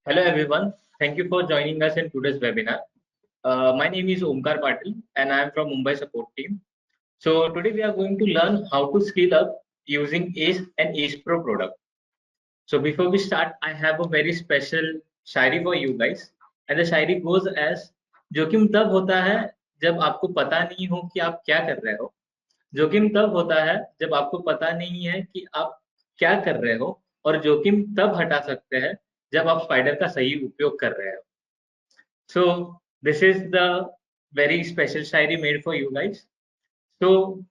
Hello everyone. Thank you for joining us in today's webinar. My name is Omkar Patil and I am from Mumbai support team. So today we are going to learn how to scale up using ACE and ACE Pro product. So before we start, I have a very special Shayari for you guys. And the Shayari goes as जोखिम तब होता है जब आपको पता नहीं हो कि आप क्या कर रहे हो. जोखिम तब होता है जब आपको पता नहीं है कि आप क्या कर रहे हो और जोखिम तब हटा सकते हैं जब आप स्पाइडर का सही उपयोग कर रहे हो. So this is the very special Shayari made for you guys. So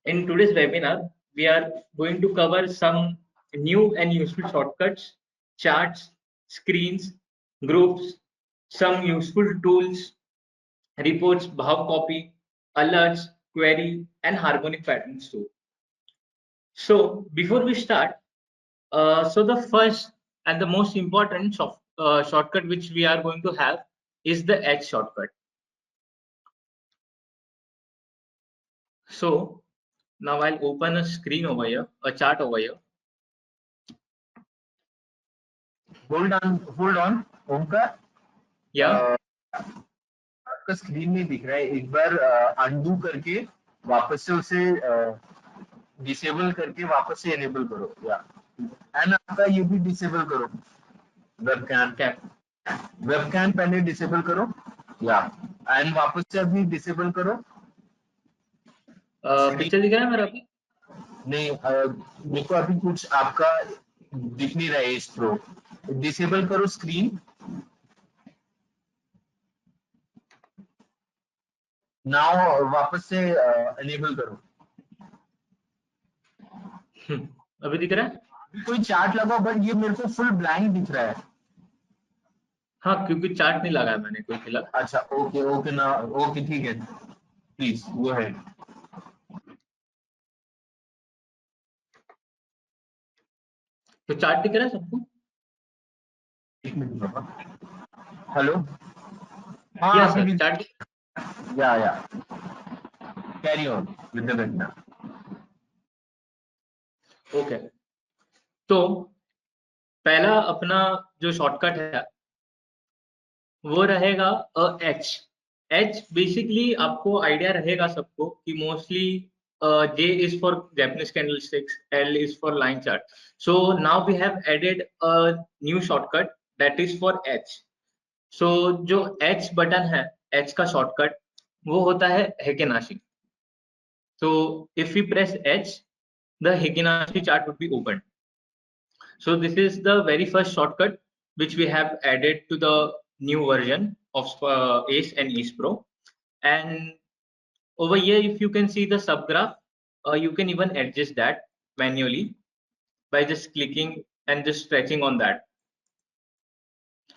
in today's webinar, we are going to cover some new and useful shortcuts, charts, screens, groups, some useful tools, reports, Bhav copy, alerts, query, and harmonic patterns too. So before we start, so the first and the most important shortcut which we are going to have is the H shortcut. So now I'll open a screen over here, a chart over here. hold on Omkar. Yeah. आपका screen में दिख रहा है. एक बार undo करके वापस से उसे डिसेबल करके वापस से एनेबल करो. या एंड आपका ये भी डिसेबल करो. वेबकैम पहले डिसेबल करो. या एंड वापस से अभी डिसेबल करो. पिक्चर दिख रहा है मेरा अभी? नहीं, मेरे को अभी कुछ आपका दिख नहीं रहा है. इस प्रो डिसेबल करो स्क्रीन. नाउ वापस से एनेबल करो. अभी दिख रहा है? कोई चार्ट लगाओ, बट ये मेरे को फुल ब्लैंक दिख रहा है. हाँ, क्योंकि चार्ट नहीं लगाया मैंने कोई फिलहाल. अच्छा, ओके ना, ओके ठीक है. Please go ahead. तो चार्ट दिख रहा है सबको? एक मिनट बाबा. हेलो. हाँ या अभी सर, चार्ट. या carry on with the webinar. Okay. तो पहला अपना जो शॉर्टकट है वो रहेगा एच. एच बेसिकली आपको आइडिया रहेगा सबको कि mostly J is for Japanese candlesticks, L is for line chart. So now we have added a new shortcut that is for H. So जो H बटन है, H का shortcut वो होता है Heikin-Ashi. So if we press H, the Heikin-Ashi chart would be opened. So this is the very first shortcut which we have added to the new version of ACE and ACE Pro. And over here, if you can see the subgraph, you can even adjust that manually by just clicking and just stretching on that.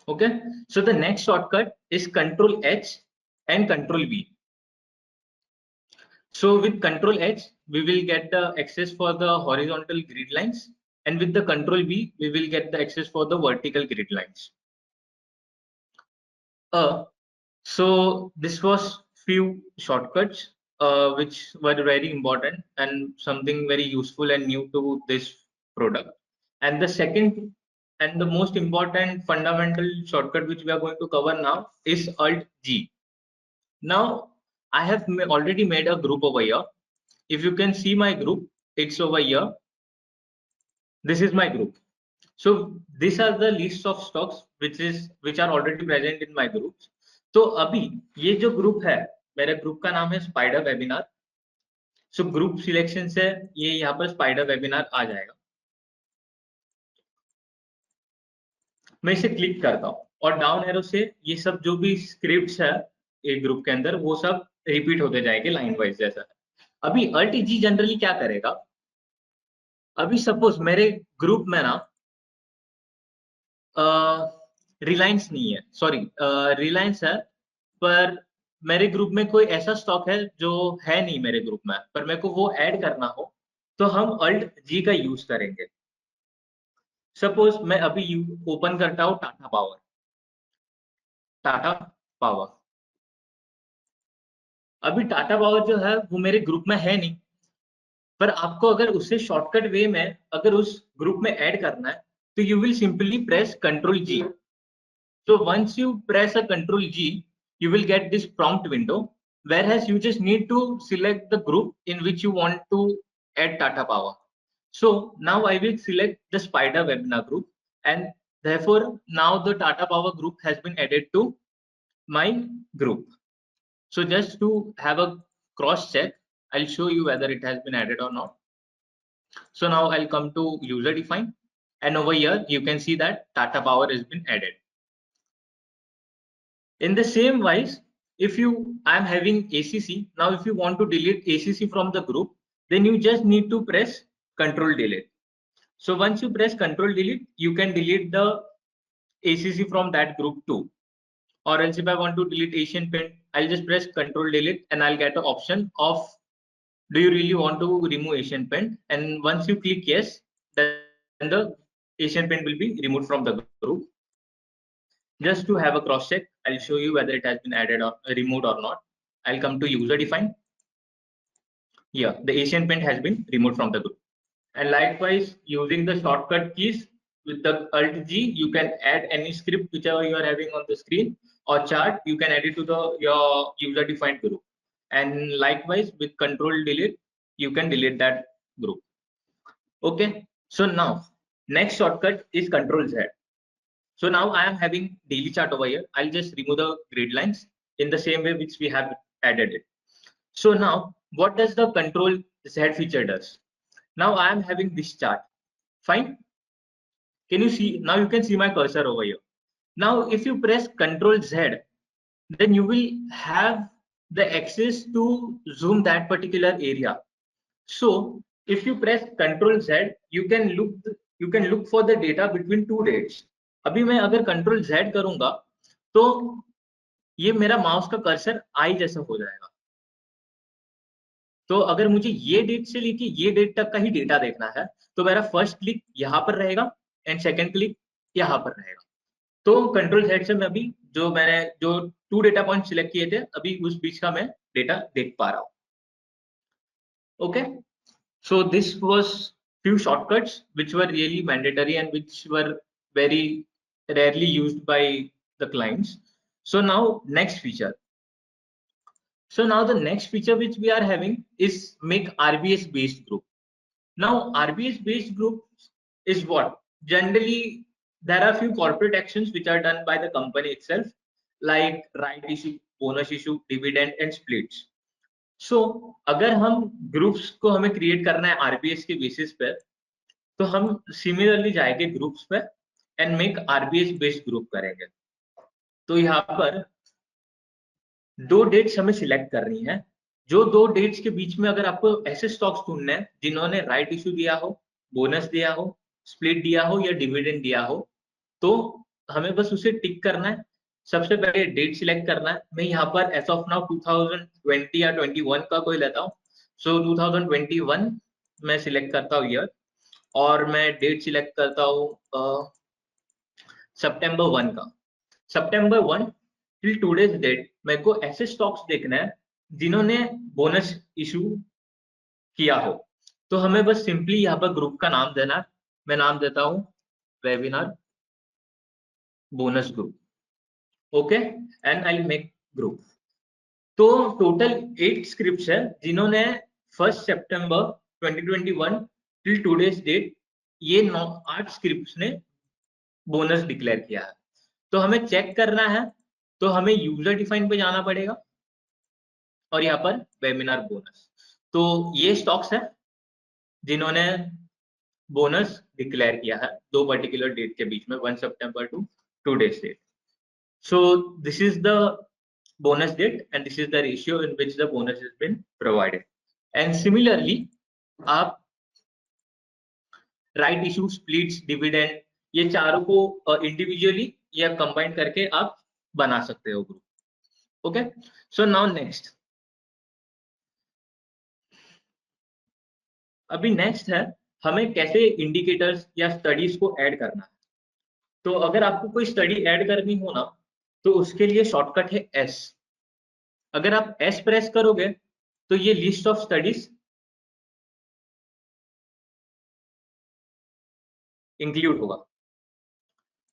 Okay, so the next shortcut is Control H and Control V. So with Control H, we will get the access for the horizontal grid lines, and with the Control V, we will get the access for the vertical grid lines. So this was few shortcuts which were very important and something very useful and new to this product. And the second and the most important fundamental shortcut which we are going to cover now is Alt G. Now I have already made a group over here. If you can see my group, it's over here. This is my group. So these are the lists of stocks which are already present in my groups. तो अभी ये जो group है, मेरे group का नाम है spider webinar. So group selection से ये यहाँ पर स्पाइडर वेबिनार आ जाएगा. मैं इसे क्लिक करता हूँ और डाउन एरो से ये सब जो भी स्क्रिप्ट्स है एक ग्रुप के अंदर वो सब रिपीट होते जाएंगे लाइन वाइज जैसा. अभी अल्ट जी जनरली क्या करेगा, अभी सपोज मेरे ग्रुप में ना रिलायंस नहीं है, सॉरी रिलायंस है, पर मेरे ग्रुप में कोई ऐसा स्टॉक है जो है नहीं मेरे ग्रुप में, पर मेरे को वो ऐड करना हो तो हम अल्ट जी का यूज करेंगे. सपोज मैं अभी ओपन करता हूँ टाटा पावर. टाटा पावर अभी टाटा पावर जो है वो मेरे ग्रुप में है नहीं, पर आपको अगर उससे शॉर्टकट वे में अगर उस ग्रुप में ऐड करना है तो you will simply press control G. So once you press a Control G, you will get this prompt window, whereas you just need to select the group in which you want to add Tata Power. So now I will select the Spider webinar group, and therefore now the Tata Power group has been added to my group. So just to have a cross check, I'll show you whether it has been added or not. So now I'll come to user define, and over here you can see that Tata Power has been added. In the same wise, if I'm having ACC, now if you want to delete ACC from the group, then you just need to press Control Delete. So once you press Control Delete, you can delete the ACC from that group too. Or else if I want to delete Asian Paint, I'll just press Control Delete and I'll get an option of, do you really want to remove Asian Paint? And once you click yes, then the Asian Paint will be removed from the group. Just to have a cross check, I'll show you whether it has been added or removed or not. I'll come to user define. Yeah, the Asian Paint has been removed from the group. And likewise, using the shortcut keys with the Alt G, you can add any script whichever you are having on the screen, or chart, you can add it to your user defined group. And likewise, with Control Delete, you can delete that group. Okay, so now next shortcut is Control Z. So now I am having daily chart over here. I'll just remove the grid lines in the same way which we have added it. So now what does the Control Z feature does? Now I am having this chart. Fine. Can you see? Now you can see my cursor over here. Now if you press Control Z, then you will have the access to zoom that particular area. So if you press Control Z, you can look for the data between two dates. अभी मैं अगर control Z करूंगा तो ये मेरा mouse का cursor आई जैसा हो जाएगा. तो अगर मुझे ये डेट से लेके ये डेट तक का ही डेटा देखना है तो मेरा फर्स्ट क्लिक यहाँ पर रहेगा एंड सेकंड क्लिक यहाँ पर रहेगा. तो कंट्रोल Z से मैं अभी मैंने जो 2 डेटा पॉइंट सिलेक्ट किए थे अभी उस बीच का मैं डेटा देख पा रहा हूँ. Okay, so this was few shortcuts which were really mandatory and which were very rarely used by the clients. So now next feature. So now the next feature which we are having is make RBS based group. Now RBS based groups is what? Generally there are few corporate actions which are done by the company itself, like right issue, bonus issue, dividend and splits. So अगर हम groups को हमें create करना है RBS के basis पे, तो हम सिमिलरली जाएंगे ग्रुप्स पे and make RBS based group करेंगे. तो यहाँ पर 2 डेट्स हमें सिलेक्ट करनी है. जो 2 डेट्स के बीच में अगर आपको ऐसे स्टॉक्स ढूंढने हैं जिन्होंने राइट इश्यू दिया हो, बोनस दिया हो, स्प्लिट दिया हो या डिविडेंड दिया हो, तो हमें बस उसे टिक करना है. सबसे पहले डेट सिलेक्ट करना है. मैं यहाँ पर एज ऑफ नाउ 2020 या 21 का कोई लेता हूँ. सो 2021 मैं सिलेक्ट करता हूँ ईयर और मैं डेट सिलेक्ट करता हूँ सितंबर 1 का. सितंबर 1 टिल टुडेज डेट मेरे को ऐसे स्टॉक्स देखना है जिन्होंने बोनस इशू किया हो. तो हमें बस सिंपली यहाँ पर ग्रुप का नाम देना है. मैं नाम देता हूँ webinar bonus group. Okay, and I make group. तो टोटल 8 स्क्रिप्ट्स है जिन्होंने 1 सितंबर 2021 टिल टुडेज डेट ये 8 स्क्रिप्ट्स ने बोनस डिक्लेयर किया है. तो हमें चेक करना है तो हमें यूजर डिफाइन पे जाना पड़ेगा और यहाँ पर वेबिनार बोनस. तो ये स्टॉक्स है जिन्होंने बोनस डिक्लेयर किया है 2 पर्टिकुलर डेट के बीच में 1 सितंबर to today's date. So this is the bonus date and this is the ratio in which the bonus has been provided. And similarly, आप राइट इशू, स्प्लिट्स, डिविडेंड ये चारों को इंडिविजुअली या कंबाइन करके आप बना सकते हो group. Okay, so now next. अभी नेक्स्ट है हमें कैसे इंडिकेटर्स या स्टडीज को ऐड करना है. तो अगर आपको कोई स्टडी ऐड करनी हो ना तो उसके लिए शॉर्टकट है एस. अगर आप एस प्रेस करोगे तो ये लिस्ट ऑफ स्टडीज इंक्लूड होगा.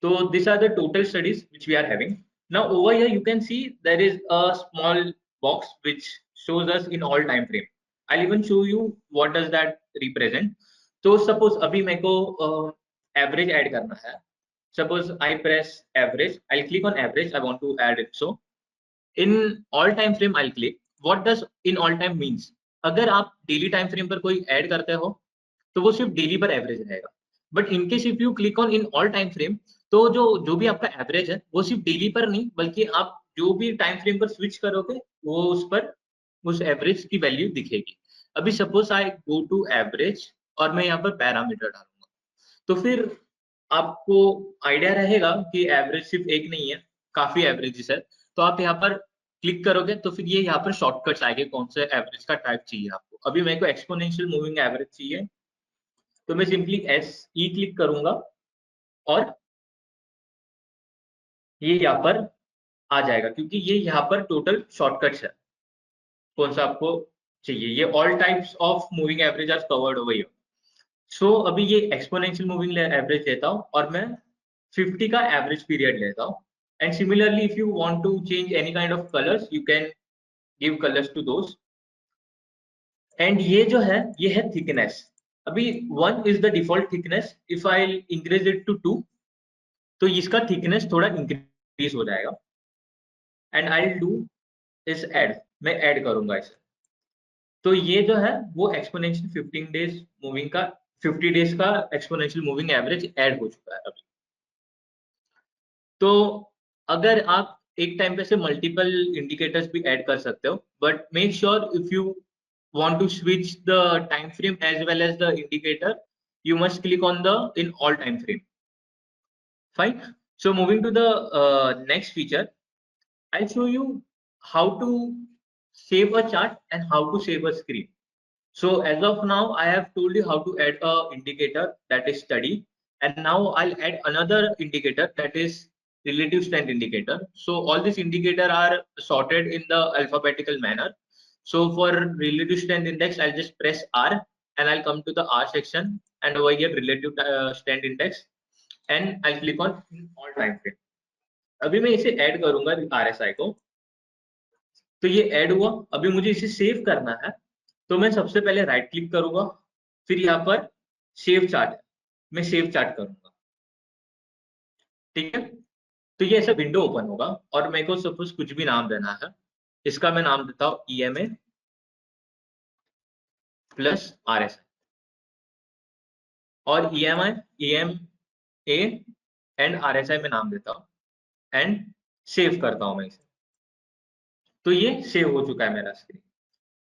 So these are the total studies which we are having. Now over here you can see there is a small box which shows us in all time frame. I'll even show you what does that represent. So suppose अभी मेरे को average add करना है. Suppose I press average. I'll click on average. I want to add it. So in all time frame I'll click. What does in all time means? अगर आप daily time frame पर कोई add करते हो तो वो सिर्फ daily पर average रहेगा. But in case if you click on in all time frame तो जो भी आपका एवरेज है वो सिर्फ डेली पर नहीं बल्कि आप जो भी टाइम फ्रेम पर स्विच करोगे वो उस पर उस एवरेज की वैल्यू दिखेगी. अभी suppose I go to average और मैं यहाँ पर पैरामीटर डालूंगा तो फिर आपको आइडिया रहेगा कि एवरेज सिर्फ एक नहीं है, काफी एवरेजेस है. तो आप यहाँ पर क्लिक करोगे तो फिर ये यहाँ पर शॉर्टकट्स आएंगे कौन से एवरेज का टाइप चाहिए आपको. अभी मेरे को एक्सपोनेंशियल मूविंग एवरेज चाहिए तो मैं सिंपली SE क्लिक करूंगा और ये यहाँ पर आ जाएगा क्योंकि ये यहाँ पर टोटल शॉर्टकट्स है कौन सा आपको चाहिए. ये all types of moving average are covered over here. So अभी ये एक्सपोनेंशियल मूविंग एवरेज लेता हूँ और मैं 50 का एवरेज पीरियड लेता हूँ. And similarly if you want to change any kind of colours you can give colours to those. एंड ये जो है ये है थिकनेस. अभी 1 is the default thickness. If I increase it to 2 तो इसका थिकनेस थोड़ा इंक्रीज हो जाएगा. एंड आई डू इस ऐड, मैं ऐड करूंगा इसे. तो ये जो है वो एक्सपोनेंशियल 15 डेज मूविंग का 50 डेज का एक्सपोनेंशियल मूविंग एवरेज ऐड हो चुका है अभी. तो अगर आप एक टाइम पे से मल्टीपल इंडिकेटर्स भी ऐड कर सकते हो but make sure if you want to switch the time frame as well as the indicator you must click on the in all time frame. Fine. So moving to the next feature, I'll show you how to save a chart and how to save a screen. So as of now I have told you how to add a indicator that is study, and now I'll add another indicator that is relative strength indicator. So all these indicators are sorted in the alphabetical manner. So for relative strength index I'll just press R and I'll come to the R section and over here relative strength index and I'll click on all time frame. अभी मैं इसे add करूंगा RSI को. तो ये add हुआ. अभी मुझे इसे सेव करना है तो मैं सबसे पहले राइट क्लिक करूंगा, फिर यहाँ पर सेव चार्ट मैं सेव चार्ट करूंगा. ठीक है. तो ये ऐसा विंडो ओपन होगा और मेरे को सपोज कुछ भी नाम देना है. इसका मैं नाम देता हूँ EMA प्लस RSI और EMA एंड RSI में नाम देता हूँ एंड सेव करता हूँ मैं इसे. तो ये सेव हो चुका है मेरा स्क्रीन.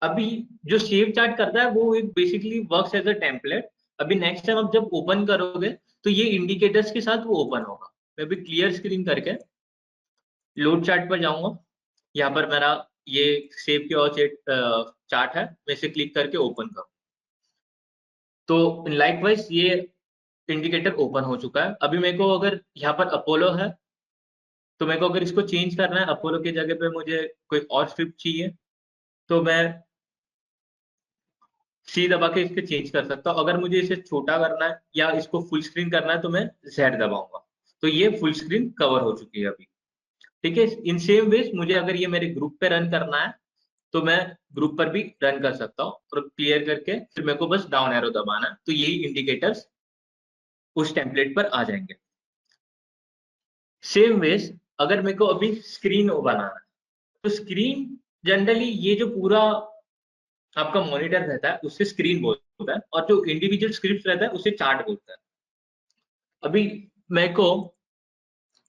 अभी जो सेव चार्ट करता है वो एक basically works as a template. अभी नेक्स्ट टाइम आप जब ओपन करोगे तो ये इंडिकेटर्स के साथ वो ओपन होगा. मैं अभी क्लियर स्क्रीन करके लोड चार्ट पर जाऊंगा. यहाँ पर मेरा ये सेव के और चार्ट है, मैं इसे क्लिक करके ओपन करूँ तो लाइकवाइज ये इंडिकेटर ओपन हो चुका है. अभी मेरे को अगर यहाँ पर अपोलो है तो मेरे को अगर इसको चेंज करना है, अपोलो की जगह पे मुझे कोई और स्क्रिप्ट चाहिए तो मैं C दबा के इसको चेंज कर सकता हूँ. अगर मुझे इसे छोटा करना है या इसको फुल स्क्रीन करना है तो मैं Z दबाऊंगा. तो ये फुल स्क्रीन कवर हो चुकी है अभी. ठीक है. इन सेम वेज मुझे अगर ये मेरे ग्रुप पे रन करना है तो मैं ग्रुप पर भी रन कर सकता हूँ और क्लियर करके फिर मेरे को बस डाउन एरो दबाना है तो यही इंडिकेटर्स उस टेम्पलेट पर आ जाएंगे. सेम वेज अगर मेरे को अभी स्क्रीन बनाना है तो स्क्रीन जनरली ये जो पूरा आपका मॉनिटर रहता है उसे स्क्रीन बोलता है और जो इंडिविजुअल स्क्रिप्ट रहता है उसे चार्ट बोलता है. अभी मेरे को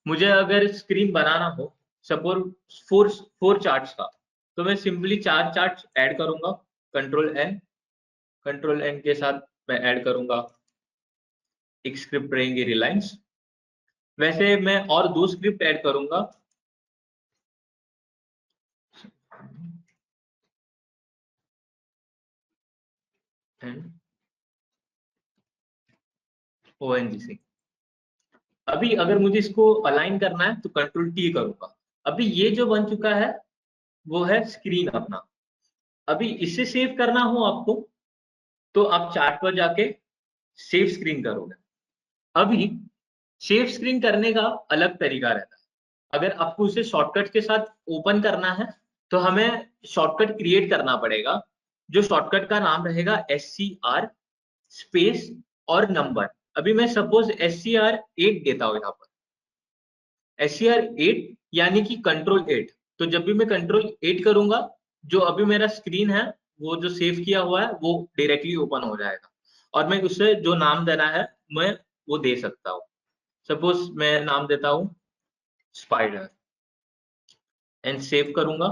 मुझे अगर स्क्रीन बनाना हो सपोज फोर चार्ट्स का तो मैं सिंपली 4 चार्ट्स ऐड करूंगा. कंट्रोल एन के साथ मैं ऐड करूंगा. एक स्क्रिप्ट रहेंगी रिलायंस. वैसे मैं और 2 स्क्रिप्ट ऐड करूंगा. ONGC. अभी अगर मुझे इसको अलाइन करना है तो कंट्रोल T करूंगा. अभी ये जो बन चुका है वो है स्क्रीन अपना. अभी इसे सेव करना हो आपको तो आप चार्ट पर जाके सेव स्क्रीन करोगे. अभी सेव स्क्रीन करने का अलग तरीका रहता है। अगर आपको उसे शॉर्टकट के साथ ओपन करना है तो हमें शॉर्टकट क्रिएट करना पड़ेगा, जो शॉर्टकट का नाम रहेगा SCR स्पेस और नंबर। अभी मैं सपोज SCR8 देता हूँ यहाँ पर, SCR8 यानी कि कंट्रोल 8। तो जब भी मैं कंट्रोल 8 करूंगा, जो अभी मेरा स्क्रीन है वो जो सेव किया हुआ है वो डायरेक्टली ओपन हो जाएगा, और मैं उससे जो नाम देना है मैं वो दे सकता हूँ। सपोज मैं नाम देता हूँ स्पाइडर एंड सेव करूंगा।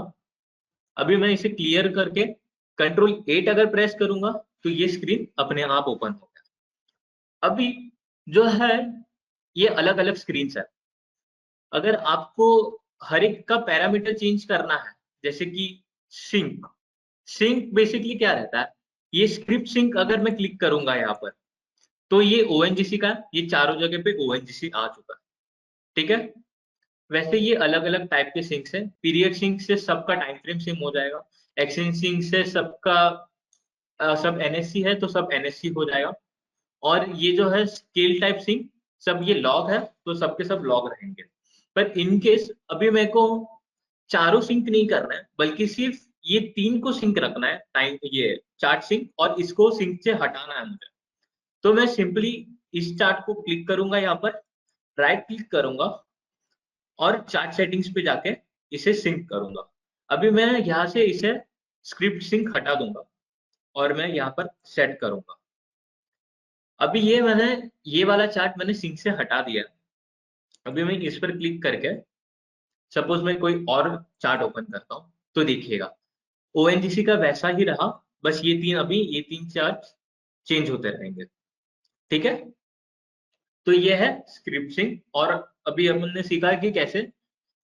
अभी मैं इसे क्लियर करके कंट्रोल 8 अगर प्रेस करूंगा तो ये स्क्रीन अपने आप ओपन हो गया। अभी जो है ये अलग अलग स्क्रीन है। अगर आपको हर एक का पैरामीटर चेंज करना है, जैसे कि सिंक, सिंक बेसिकली क्या रहता है, ये स्क्रिप्ट सिंक अगर मैं क्लिक करूंगा यहाँ पर तो ये ONGC का, ये चारों जगह पे ONGC आ चुका है, ठीक है। वैसे ये अलग अलग टाइप के सिंक्स है। पीरियड सिंक से सबका टाइम फ्रेम सेम हो जाएगा, एक्सचेंज सिंक से सबका सब NSC है तो सब NSC हो जाएगा, और ये जो है स्केल टाइप सिंक सब ये लॉग है तो सबके सब लॉग रहेंगे। पर इन केस अभी मेरे को चारों सिंक नहीं करना है, बल्कि सिर्फ ये 3 को सिंक रखना है, टाइम ये चार्ट सिंक, और इसको सिंक से हटाना है मुझे। तो मैं सिंपली इस चार्ट को क्लिक करूंगा, यहाँ पर राइट क्लिक करूंगा और चार्ट सेटिंग्स पे जाके इसे सिंक करूंगा। अभी मैं यहाँ से इसे स्क्रिप्ट सिंक हटा दूंगा और मैं यहाँ पर सेट करूंगा। अभी ये वाला चार्ट मैंने सिंक से हटा दिया। अभी मैं इस पर क्लिक करके सपोज मैं कोई और चार्ट ओपन करता हूँ तो देखिएगा ONGC का वैसा ही रहा, बस ये तीन चार्ट चेंज होते रहेंगे, ठीक है। तो ये है स्क्रिप्ट सिंक। और अभी हमने सीखा कि कैसे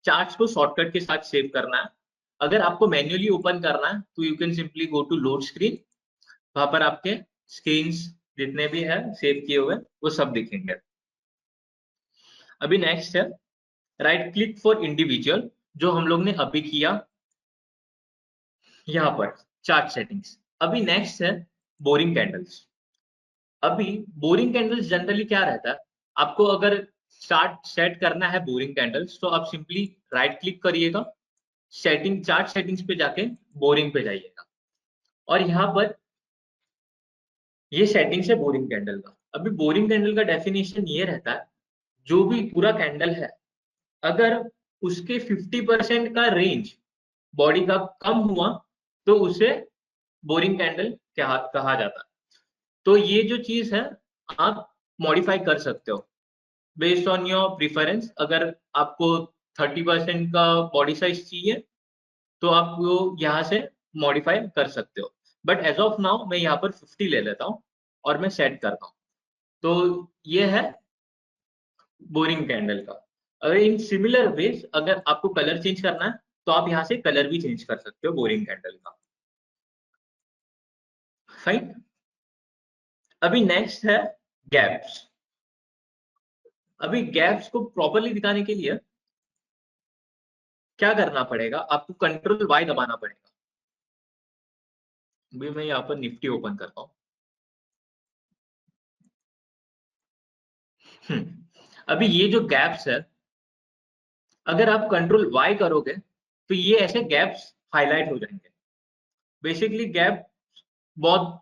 चार्ट्स को शॉर्टकट के साथ सेव करना है। अगर आपको मैन्युअली ओपन करना है तो you can simply go to load screen, वहां पर आपके स्क्रीन्स जितने भी है सेव किए हुए वो सब दिखेंगे। अभी नेक्स्ट है राइट क्लिक फॉर इंडिविजुअल, जो हम लोग ने अभी किया यहाँ पर चार्ट सेटिंग्स। अभी नेक्स्ट है बोरिंग कैंडल्स। अभी बोरिंग कैंडल्स जनरली क्या रहता है, आपको अगर चार्ट सेट करना है बोरिंग कैंडल्स तो आप सिंपली राइट क्लिक करिएगा, सेटिंग चार्ट सेटिंग्स पे जाके बोरिंग पे जाइएगा, और यहाँ पर ये सेटिंग्स है बोरिंग कैंडल का। अभी बोरिंग कैंडल का डेफिनेशन ये रहता है, जो भी पूरा कैंडल है अगर उसके 50% का रेंज बॉडी का कम हुआ तो उसे बोरिंग कैंडल कहा जाता है। तो ये जो चीज है आप मॉडिफाई कर सकते हो बेस्ड ऑन योर प्रिफरेंस। अगर आपको 30% का बॉडी साइज चाहिए तो आप वो यहाँ से मॉडिफाई कर सकते हो, बट एज ऑफ नाउ मैं यहाँ पर 50 ले लेता हूँ और मैं सेट करता हूँ। तो ये है बोरिंग कैंडल का। अगर इन सिमिलर वेज अगर आपको कलर चेंज करना है तो आप यहाँ से कलर भी चेंज कर सकते हो बोरिंग कैंडल का, फाइन। अभी नेक्स्ट है गैप्स। अभी गैप्स को प्रॉपरली दिखाने के लिए क्या करना पड़ेगा, आपको कंट्रोल Y दबाना पड़ेगा। अभी मैं यहाँ पर निफ्टी ओपन करता हूँ। अभी ये जो गैप्स है अगर आप कंट्रोल Y करोगे तो ये ऐसे गैप्स हाईलाइट हो जाएंगे। बेसिकली गैप बहुत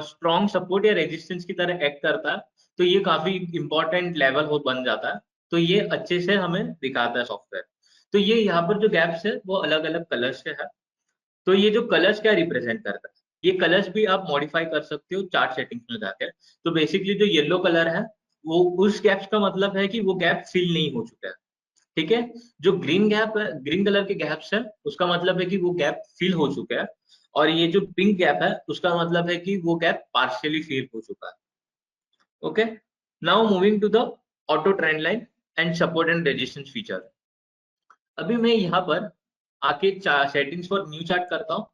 स्ट्रॉन्ग सपोर्ट या रेजिस्टेंस की तरह एक्ट करता है, तो ये काफी इंपॉर्टेंट लेवल हो बन जाता है, तो ये अच्छे से हमें दिखाता है सॉफ्टवेयर। तो ये यहाँ पर जो गैप्स है वो अलग अलग कलर्स के है। तो ये जो कलर्स क्या रिप्रेजेंट करता है, ये कलर्स भी आप मॉडिफाई कर सकते हो चार्ट सेटिंग्स में जाकर। तो बेसिकली जो येलो कलर है वो उस गैप्स का मतलब है कि वो गैप फिल नहीं हो चुका है, ठीक है। जो ग्रीन गैप है, ग्रीन कलर के गैप्स है, उसका मतलब है कि वो गैप फिल हो चुका है, और ये जो पिंक गैप है उसका मतलब है कि वो गैप पार्शियली फिल हो चुका है। Okay, now moving to the auto trend line and support and resistance feature. अभी मैं यहाँ पर आके सेटिंग्स फॉर न्यू चार्ट करता हूँ,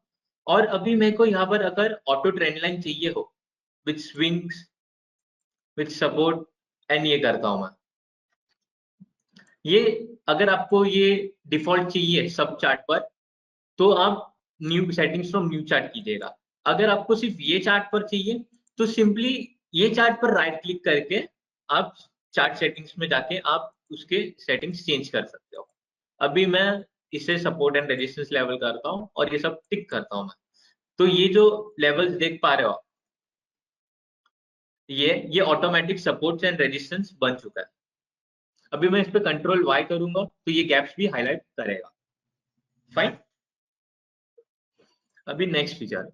और अभी मेरे को यहाँ पर अगर ऑटो ट्रेंड लाइन चाहिए हो with swings with support and ये करता हूँ मैं। ये अगर आपको ये डिफॉल्ट चाहिए सब चार्ट पर तो आप new settings from new chart कीजिएगा। अगर आपको सिर्फ ये चार्ट पर चाहिए तो सिंपली ये चार्ट पर राइट क्लिक करके आप चार्ट सेटिंग्स में जाके आप उसके सेटिंग्स चेंज कर सकते हो। अभी मैं इसे सपोर्ट एंड रेजिस्टेंस लेवल करता हूँ और ये सब टिक करता हूँ मैं। तो ये जो लेवल्स देख पा रहे हो, ये ऑटोमेटिक सपोर्ट्स एंड रेजिस्टेंस बन चुका है। अभी मैं इस पे कंट्रोल वाई करूंगा तो ये गैप्स भी हाईलाइट करेगा। फाइन। अभी next feature,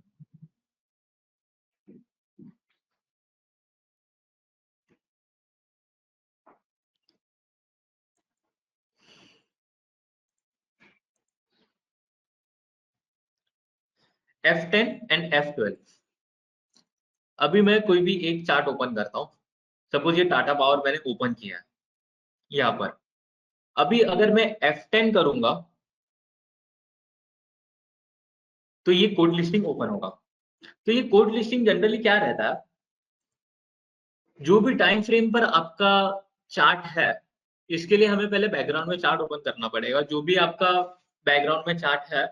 F10 and F12। अभी मैं कोई भी एक चार्ट ओपन करता हूँ, सपोज ये टाटा पावर मैंने ओपन किया है यहाँ पर। अभी अगर मैं F10 करूंगा तो ये कोड लिस्टिंग ओपन होगा। तो ये कोड लिस्टिंग जनरली क्या रहता है, जो भी टाइम फ्रेम पर आपका चार्ट है, इसके लिए हमें पहले बैकग्राउंड में चार्ट ओपन करना पड़ेगा। जो भी आपका बैकग्राउंड में चार्ट है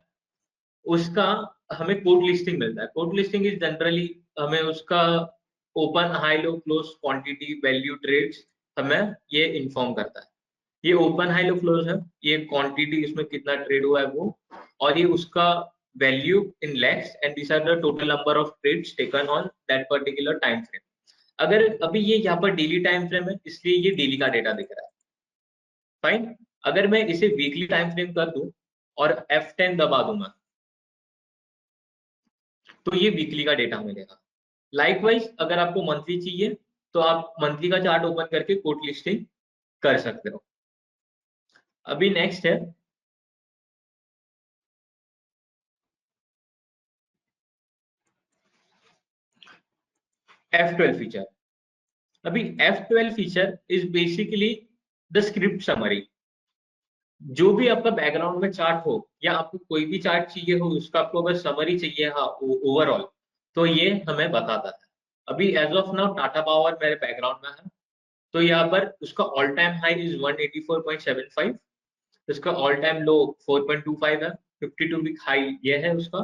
उसका हमें कोड लिस्टिंग मिलता है। कोड लिस्टिंग इज जनरली हमें उसका ओपन, हाई, लो, क्लोज, क्वांटिटी, वैल्यू, ट्रेड्स हमें ये इन्फॉर्म करता है। ये ओपन, हाई, लो, क्लोज है, ये क्वांटिटी इसमें कितना ट्रेड हुआ है वो, और ये उसका value in lakhs, and this are the total number of trades taken on that particular time frame. अगर अभी ये यहाँ पर डेली टाइम फ्रेम है इसलिए ये डेली का डेटा दिख रहा है। फाइन। अगर मैं इसे वीकली टाइम फ्रेम कर दूं और F10 दबा दूंगा तो ये वीकली का डेटा मिलेगा। लाइकवाइज अगर आपको मंथली चाहिए तो आप मंथली का चार्ट ओपन करके कोड लिस्टिंग कर सकते हो। अभी नेक्स्ट है F12 फीचर। अभी F12 feature is basically the script summary. जो भी आपका बैकग्राउंड में चार्ट हो या आपको कोई भी चार्ट चाहिए हो, उसका आपको अगर समरी चाहिए हाँ ओवरऑल, तो ये हमें बताता है। अभी as of now Tata Power मेरे बैकग्राउंड में है, तो यहाँ पर उसका ऑल टाइम हाई इज 184.75, इसका ऑल टाइम लो 4.25 है, 52 वीक हाई ये है उसका,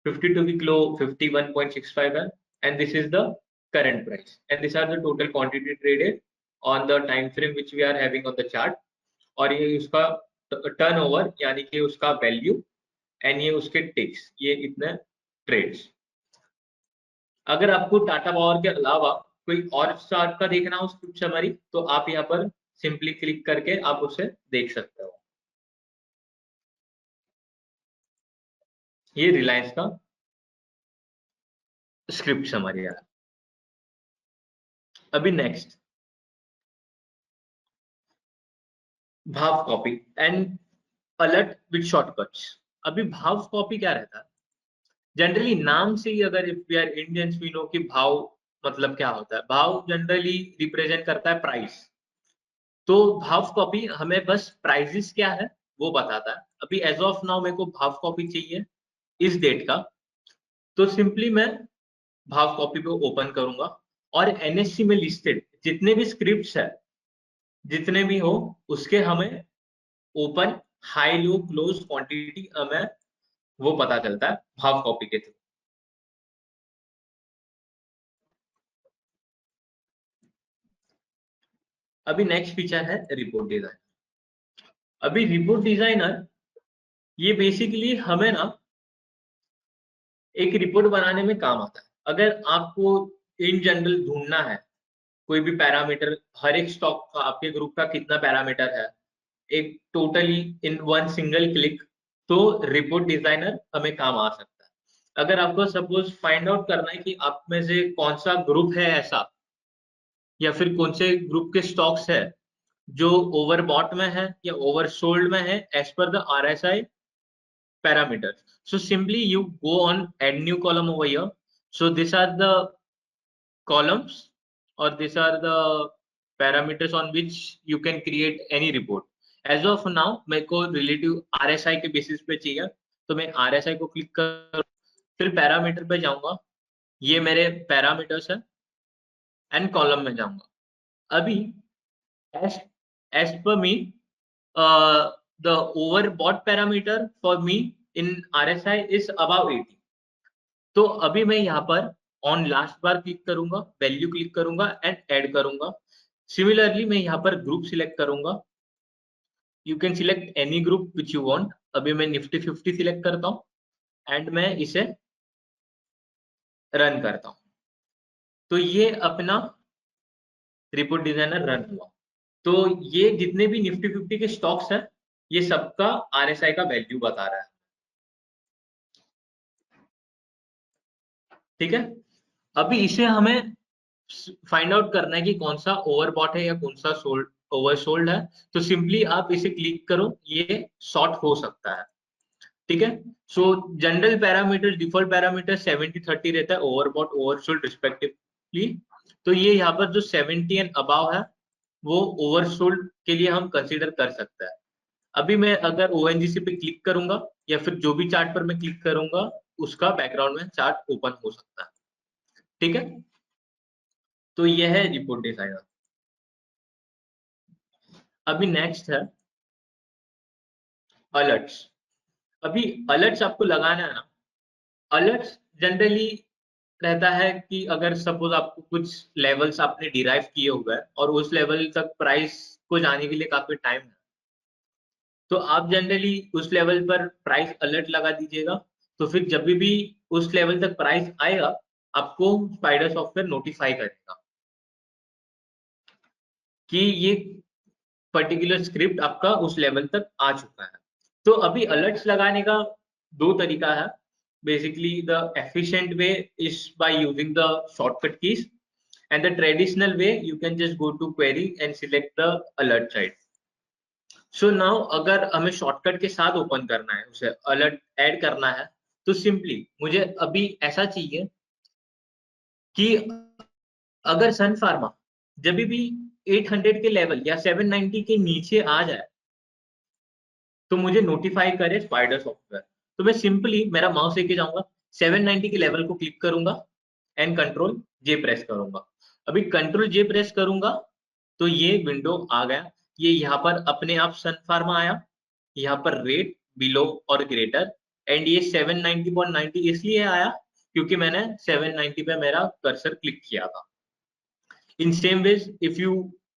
52 वीक लो 51.65 है, and this is the current price, and these are the total quantity traded on the time frame which we are having on the chart। और ये उसका turn over यानी कि उसका वैल्यू, एंड ये उसके टिक्स, ये इतने ट्रेड्स। अगर आपको टाटा पावर के अलावा कोई और चार्ट का देखना हो स्क्रिप्ट समरी तो आप यहाँ पर सिंपली क्लिक करके आप उसे देख सकते हो। ये रिलायंस का स्क्रिप्ट समरी है। अभी नेक्स्ट, भाव copy and alert with shortcuts. अभी भाव कॉपी क्या रहता है, जनरली नाम से ही अगर if we are Indians we know कि भाव मतलब क्या होता है। भाव जनरली रिप्रेजेंट करता है प्राइस। तो भाव कॉपी हमें बस प्राइसेस क्या है वो बताता है। अभी एज ऑफ नाउ मेरे को भाव कॉपी चाहिए इस डेट का, तो सिंपली मैं भाव कॉपी पे ओपन करूंगा और एनएससी में लिस्टेड जितने भी स्क्रिप्ट्स है, जितने भी हो, उसके हमें ओपन, हाई, लो, क्लोज, क्वांटिटी हमें वो पता चलता है भाव कॉपी के थ्रू। अभी नेक्स्ट फीचर है रिपोर्ट डिजाइन। अभी रिपोर्ट डिजाइनर ये बेसिकली हमें ना एक रिपोर्ट बनाने में काम आता है। अगर आपको इन जनरल ढूंढना है कोई भी पैरामीटर, हर एक स्टॉक का आपके ग्रुप का कितना पैरामीटर है एक totally in one single click, तो रिपोर्ट डिजाइनर हमें काम आ सकता है। अगर आपको सपोज फाइंड आउट करना है कि आप में से कौन सा ग्रुप है ऐसा, या फिर कौन से ग्रुप के स्टॉक्स है जो ओवरबॉट में है या ओवरसोल्ड में है as per the RSI parameters. So simply you go on add new column over here. So these are the columns or these are the parameters on which you can create any report. As of now मेरे को relative RSI के basis पे चाहिए, तो मैं RSI को click कर फिर पैरामीटर पे जाऊंगा, ये मेरे पैरामीटर्स है, एंड कॉलम में जाऊंगा। अभी as as per me the overbought parameter for me in RSI is above 80। तो अभी मैं यहाँ पर ऑन लास्ट बार क्लिक करूंगा, वैल्यू क्लिक करूंगा एंड ऐड करूंगा। सिमिलरली मैं यहाँ पर ग्रुप सिलेक्ट करूंगा, you can select any group which you want. अभी मैं निफ्टी 50 सिलेक्ट करता हूँ एंड मैं इसे रन करता हूँ। तो ये अपना रिपोर्ट डिजाइनर रन हुआ। तो ये जितने भी निफ्टी 50 के स्टॉक्स हैं, ये सबका आरएसआई का वैल्यू बता रहा है। ठीक है, अभी इसे हमें फाइंड आउट करना है कि कौन सा ओवरबॉट है या कौन सा सोल्ड ओवरसोल्ड है। तो सिंपली आप इसे क्लिक करो, ये शॉर्ट हो सकता है। ठीक है, सो जनरल पैरामीटर, डिफॉल्ट पैरामीटर 70-30 रहता है, ओवरबॉट ओवरसोल्ड रिस्पेक्टिवली। तो ये यहाँ पर जो 70 एंड अबाव है वो ओवरसोल्ड के लिए हम कंसीडर कर सकते हैं। अभी मैं अगर ओएनजीसी पे क्लिक करूंगा या फिर जो भी चार्ट पर मैं क्लिक करूंगा, उसका बैकग्राउंड में चार्ट ओपन हो सकता है। ठीक है, तो यह है रिपोर्ट डिजाइनर। अभी नेक्स्ट है अलर्ट्स। अभी अलर्ट्स आपको लगाना है ना, अलर्ट्स जनरली रहता है कि अगर सपोज आपको कुछ लेवल्स आपने डिराइव किए हुए हैं और उस लेवल तक प्राइस को जाने के लिए काफी टाइम है, तो आप जनरली उस लेवल पर प्राइस अलर्ट लगा दीजिएगा। तो फिर जब भी उस लेवल तक प्राइस आएगा, आपको स्पाइडर सॉफ्टवेयर नोटिफाई करेगा कि ये पर्टिकुलर स्क्रिप्ट आपका उस लेवल तक आ चुका है। तो अभी अलर्ट्स लगाने का दो तरीका है। Basically the efficient way is by using the shortcut keys, and the traditional way you can just go to query and select the alert side. So now अगर हमें शॉर्टकट के साथ ओपन करना है, उसे अलर्ट ऐड करना है, तो सिंपली मुझे अभी ऐसा चाहिए कि अगर सन फार्मा जब भी 800 के लेवल या 790 के नीचे आ जाए तो मुझे नोटिफाई करे स्पाइडर सॉफ्टवेयर। तो मैं सिंपली मेरा माउस लेके जाऊंगा, 790 के लेवल को क्लिक करूंगा एंड कंट्रोल जे प्रेस करूंगा। अभी कंट्रोल जे प्रेस करूंगा तो ये विंडो आ गया। ये यहाँ पर अपने आप सन फार्मा आया, यहाँ पर रेट बिलो और ग्रेटर, एंड ये 790.90 इसलिए आया क्योंकि मैंने 790 पे मेरा कर्सर क्लिक किया था। In same ways if you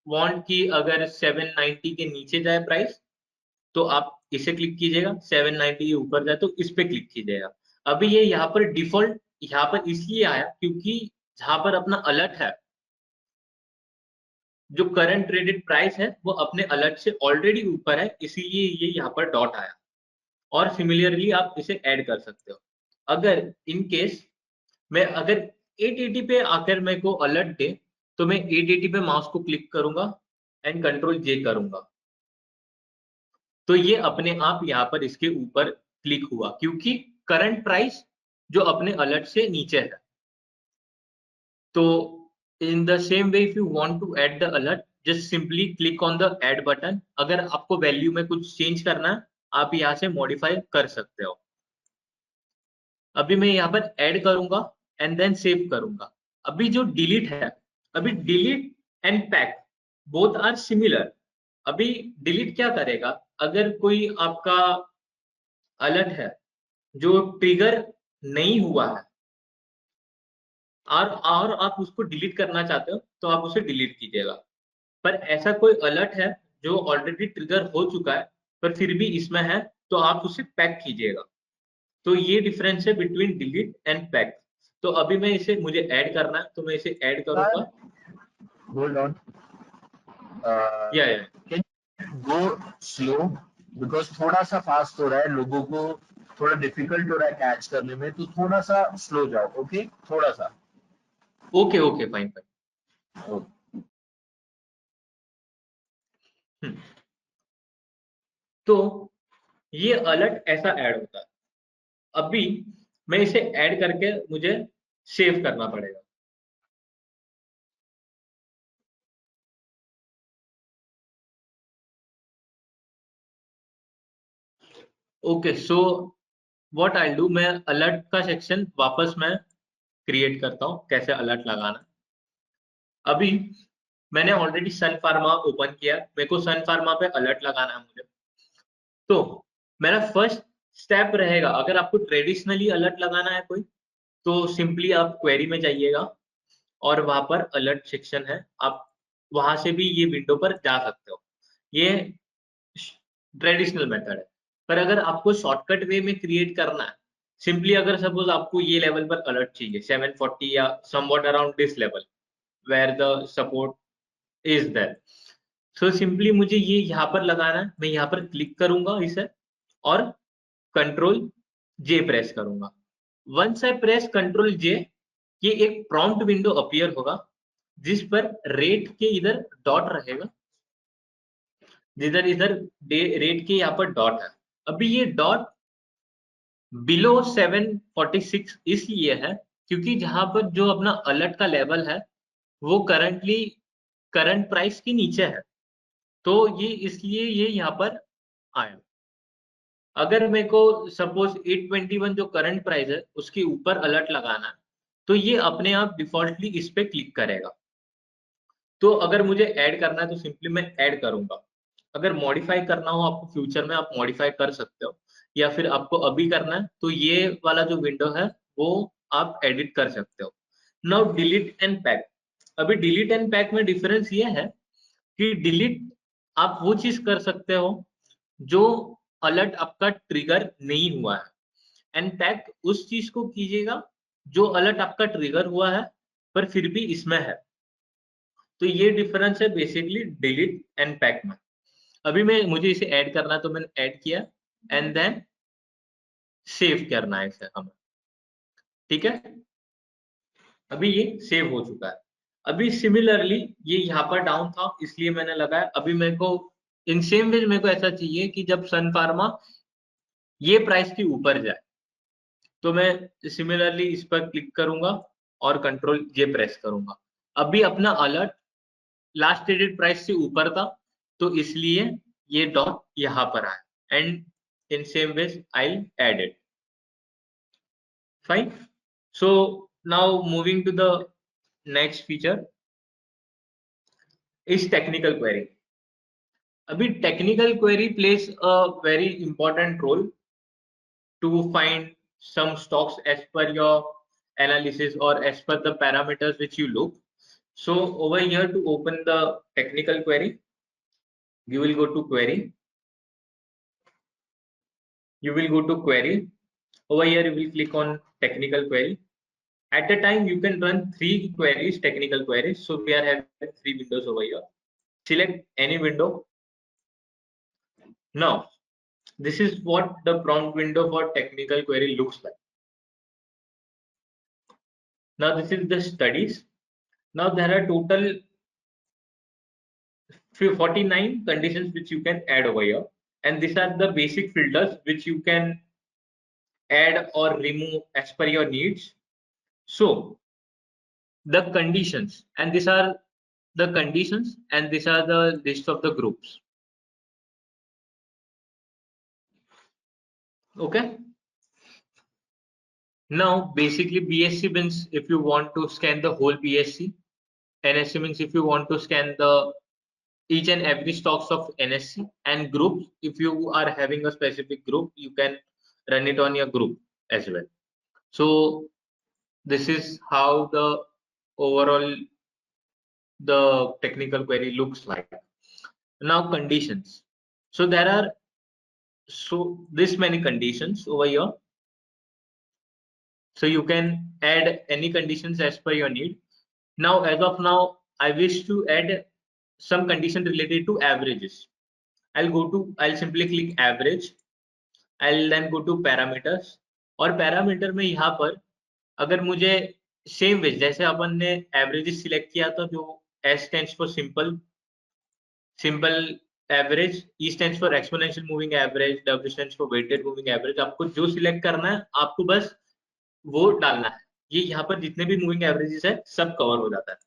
want कि अगर 790 के नीचे जाए प्राइस, तो आप इसे क्लिक कीजिएगा, 790 के ऊपर जाए तो इस पे क्लिक कीजिएगा। अभी ये यहाँ पर डिफॉल्ट यहाँ पर इसलिए आया क्योंकि जहां पर अपना अलर्ट है, जो करंट ट्रेडेड प्राइस है वो अपने अलर्ट से ऑलरेडी ऊपर है, इसीलिए ये यहाँ पर डॉट आया। और सिमिलरली आप इसे ऐड कर सकते हो। अगर इन केस मैं अगर 880 पे आकर मेरे को अलर्ट दे, तो मैं 880 पे माउस को क्लिक करूंगा एंड कंट्रोल जे करूंगा, तो ये अपने आप यहाँ पर इसके ऊपर क्लिक हुआ क्योंकि करंट प्राइस जो अपने अलर्ट से नीचे है। तो in the same way if you want to add the alert, just simply click on the add button. अगर आपको वैल्यू में कुछ चेंज करना है, आप यहाँ से मॉडिफाई कर सकते हो। अभी मैं यहाँ पर ऐड करूंगा एंड देन सेव करूंगा। अभी जो डिलीट है, अभी delete and pack both are similar. अभी डिलीट क्या करेगा, अगर कोई आपका अलर्ट है जो ट्रिगर नहीं हुआ है और आप उसको डिलीट करना चाहते हो, तो आप उसे डिलीट कीजिएगा। पर ऐसा कोई अलर्ट है जो ऑलरेडी ट्रिगर हो चुका है पर फिर भी इसमें है, तो आप उसे पैक कीजिएगा। तो ये डिफरेंस है बिटवीन डिलीट एंड पैक। तो अभी मैं इसे मुझे ऐड करना है, तो मैं इसे ऐड करूंगा। होल्ड ऑन, या कैन गो स्लो बिकॉज थोड़ा सा फास्ट हो रहा है, लोगों को थोड़ा डिफिकल्ट हो रहा है कैच करने में, तो थोड़ा सा स्लो जाओ, ओके थोड़ा सा। Okay okay fine fine. तो ये अलर्ट ऐसा ऐड होता है। अभी मैं इसे ऐड करके मुझे सेव करना पड़ेगा। Okay, so what I do, मैं अलर्ट का सेक्शन वापस मैं क्रिएट करता हूँ, कैसे अलर्ट लगाना। अभी मैंने ऑलरेडी सन फार्मा ओपन किया, मेरे को सन फार्मा पे अलर्ट लगाना है मुझे। तो मेरा फर्स्ट स्टेप रहेगा, अगर आपको ट्रेडिशनली अलर्ट लगाना है कोई, तो सिंपली आप क्वेरी में जाइएगा और वहां पर अलर्ट सेक्शन है, आप वहां से भी ये विंडो पर जा सकते हो। ये ट्रेडिशनल मेथड है। पर अगर आपको शॉर्टकट वे में क्रिएट करना है, सिंपली अगर सपोज आपको ये लेवल पर अलर्ट चाहिए 740 या somewhat around this level where the support is there, so simply मुझे ये यहाँ पर लगाना है। मैं यहाँ पर क्लिक करूंगा इसे और कंट्रोल जे प्रेस करूंगा। वंस आई प्रेस कंट्रोल जे, ये एक प्रॉम्प्ट विंडो अपीयर होगा जिस पर रेट के इधर डॉट रहेगा, जिधर इधर रेट के यहाँ पर डॉट है। अभी ये डॉट बिलो 746 इसलिए है क्योंकि जहां पर जो अपना अलर्ट का लेवल है वो करंट प्राइस के नीचे है, तो ये इसलिए ये यहाँ पर आया। अगर मेरे को सपोज 821 जो करंट प्राइस है उसके ऊपर अलर्ट लगाना है, तो ये अपने आप डिफॉल्टली इस पे क्लिक करेगा। तो अगर मुझे ऐड करना है तो सिंपली मैं ऐड करूंगा। अगर मॉडिफाई करना हो आपको फ्यूचर में, आप मॉडिफाई कर सकते हो, या फिर आपको अभी करना है तो ये वाला जो विंडो है वो आप एडिट कर सकते हो। Now delete and pack. अभी डिलीट एंड पैक में डिफरेंस ये है कि डिलीट आप वो चीज कर सकते हो जो अलर्ट आपका ट्रिगर नहीं हुआ है, एंड पैक उस चीज को कीजिएगा जो अलर्ट आपका ट्रिगर हुआ है पर फिर भी इसमें है। तो ये डिफरेंस है बेसिकली डिलीट एंड पैक में। अभी मैं मुझे इसे ऐड करना है तो मैंने ऐड किया एंड देन सेव करना है इसे हमें। ठीक है, अभी ये सेव हो चुका है। अभी सिमिलरली ये यहाँ पर डाउन था इसलिए मैंने लगाया। अभी मेरे को इन सेम वे मेरे को ऐसा चाहिए कि जब सन फार्मा ये प्राइस के ऊपर जाए, तो मैं सिमिलरली इस पर क्लिक करूंगा और कंट्रोल जे प्रेस करूंगा। अभी अपना अलर्ट लास्ट ट्रेडेड प्राइस से ऊपर था तो इसलिए ये डॉट यहाँ पर आया, and in same ways I add it. Fine. So now moving to the next feature is technical query. अभी technical query place a very important role to find some stocks as per your analysis or as per the parameters which you look. So over here to open the technical query, you will go to query. You will go to query. Over here you will click on technical query. At a time you can run 3 queries, technical queries. So we are having 3 windows over here. Select any window. Now this is what the prompt window for technical query looks like. Now this is the studies. Now there are total 49 conditions which you can add over here, and these are the basic filters which you can add or remove as per your needs. So the conditions, and these are the conditions, and these are the list of the groups. Okay, now basically BSC means if you want to scan the whole BSC, NSC means if you want to scan the each and every stocks of NSC, and groups if you are having a specific group you can run it on your group as well. So this is how the overall the technical query looks like. Now conditions. So there are this many conditions over here. So you can add any conditions as per your need. Now as of now I wish to add some condition related to averages. I'll simply click average. I'll then go to parameters, और parameter में यहाँ पर अगर मुझे same way जैसे अपन ने averages select किया था, जो S stands for simple average, E stands for exponential moving average, W stands for weighted moving average, आपको जो सिलेक्ट करना है आपको बस वो डालना है। ये यहाँ पर जितने भी मूविंग एवरेजेस है सब कवर हो जाता है।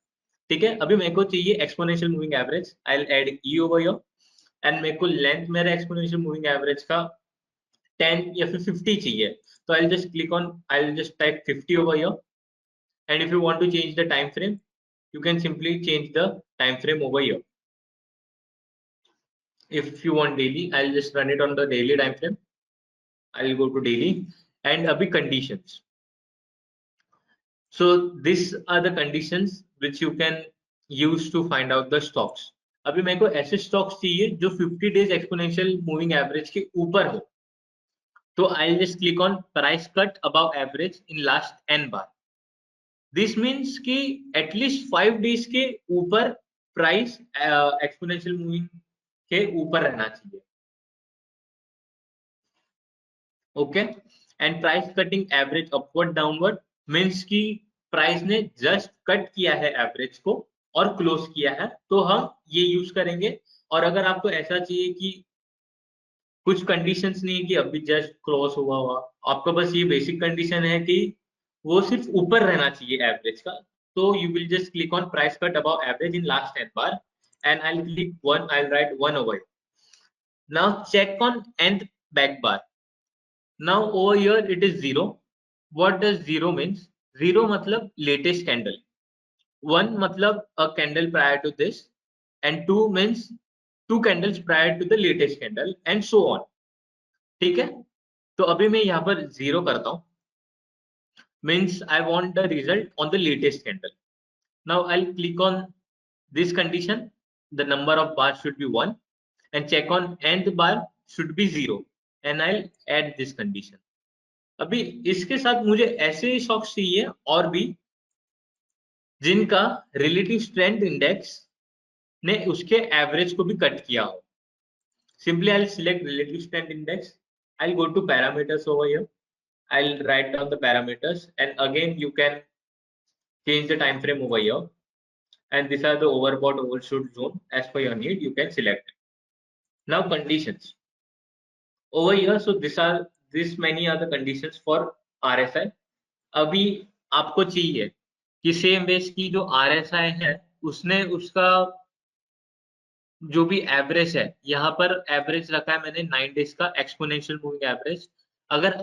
ठीक है, अभी मेरे को चाहिए exponential moving average. I will add E over here, and मेरे को लेंथ मेरा एक्सपोनेंशियल मूविंग एवरेज का 10 या फिर 50 चाहिए, तो I'll just click on, I'll just type 50 over here, and if you want to change the time frame you can simply change the time frame over here. If you want daily, I'll just run it on the daily time frame. I'll go to daily, and abhi conditions. So these are the conditions which you can use to find out the stocks. अभी मेरे को ऐसे stocks चाहिए जो 50 days exponential moving average के ऊपर हो। तो I just click on price cut above average in last n bar. This means कि एटलीस्ट 5 डेज के ऊपर प्राइस एक्सपोनेंशियल मूविंग के ऊपर रहना चाहिए। Okay, and price cutting average upward downward means कि प्राइस ने जस्ट कट किया है एवरेज को और क्लोज किया है, तो हम ये यूज करेंगे। और अगर आपको ऐसा चाहिए कि कुछ कंडीशंस नहीं है कि अभी जस्ट क्रॉस हुआ हुआ, आपका बस ये बेसिक कंडीशन है कि वो सिर्फ ऊपर रहना चाहिए एवरेज का, तो you will just click on price cut above average in last 10 bar and I click one, I write one over. Now check on nth back bar. Now over here it is 0. What does 0 means? 0 मतलब latest candle, 1 मतलब a candle prior to this, and 2 means 2 candles prior to the latest candle and so on. ठीक है, तो अभी मैं यहाँ पर 0 करता हूँ, means I want the result on the latest candle. Now I'll click on this condition, the number of bars should be 1, and check on nth bar should be 0, and I'll add this condition. अभी इसके साथ मुझे ऐसे stocks चाहिए और भी जिनका relative strength index ने उसके एवरेज को भी कट किया हो। Simply I select relative strength index, I go two parameters over here, I write down the parameters and again you can change the time frame over here, and these are the overbought overshoot zone. As per your need you can select. Now conditions over here, so this many are the conditions for RSI. अभी आपको चाहिए कि same base की जो RSI है उसने उसका जो भी एवरेज है, यहाँ पर एवरेज रखा है मैंने 9 डेज का एक्सपोनेंशियल मूविंग एवरेज। अगर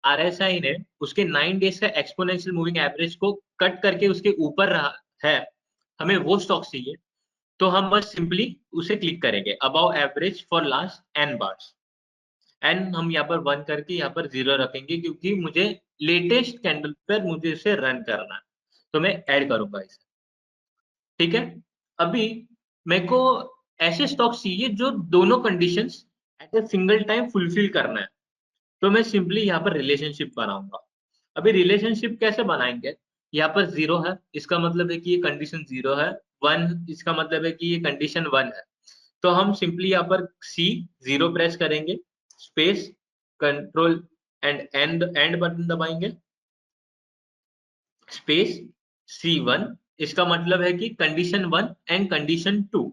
RSI ने उसके 9 डेज का एक्सपोनेंशियल मूविंग एवरेज को कट करके उसके ऊपर रहा है, हमें वो स्टॉक चाहिए, तो हम बस सिंपली उसे क्लिक करेंगे above average for last n bars, and हम यहाँ पर 1 करके यहाँ पर 0 रखेंगे क्योंकि मुझे लेटेस्ट कैंडल पर मुझे इसे रन करना है, तो मैं ऐड करूंगा इसे। ठीक है, अभी मेरे को ऐसे स्टॉक चाहिए जो दोनों conditions at a single time fulfil करना है, तो मैं सिंपली यहाँ पर रिलेशनशिप बनाऊंगा। अभी रिलेशनशिप कैसे बनाएंगे, यहाँ पर 0 है, इसका मतलब है कि ये कंडीशन 0 है, 1 इसका मतलब है कि ये कंडीशन 1 है, तो हम सिंपली यहाँ पर C0 प्रेस करेंगे, space control and and button दबाएंगे, स्पेस C1, इसका मतलब है कि कंडीशन 1 एंड कंडीशन 2,